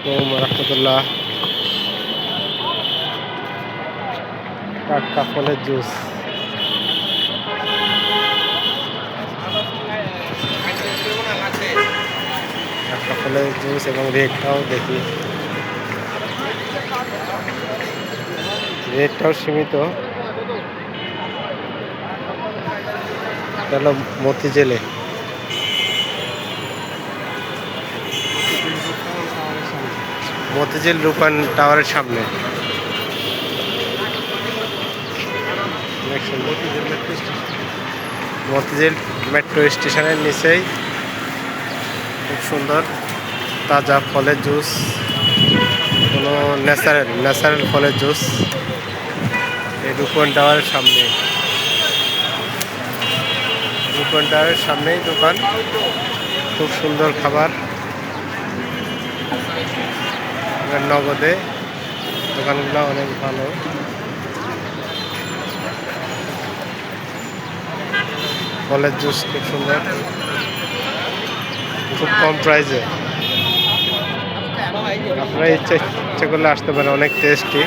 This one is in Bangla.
আলাইকুম রহমতুল্লাহ। টাটকা ফলের জুস, টাটকা ফলের জুস এবং রেটটাও দেখি, রেটটাও সীমিত। এটা হলো মতিঝিলে, মতিঝিল রূপান টাওয়ারের সামনে। মতিঝিল মেট্রো স্টেশনের নিচেই খুব সুন্দর তাজা ফলের জুস, কোনো ন্যাচারাল ফলের জুস। এই রূপন টাওয়ারের সামনে, রূপন টাওয়ারের সামনেই দোকান। খুব সুন্দর খাবার, নগদে দোকানগুলো অনেক ভালো। ফলের জুস খুব সুন্দর, খুব কম প্রাইসে। আপনারা ইচ্ছে করলে আসতে পারেন, অনেক টেস্টি।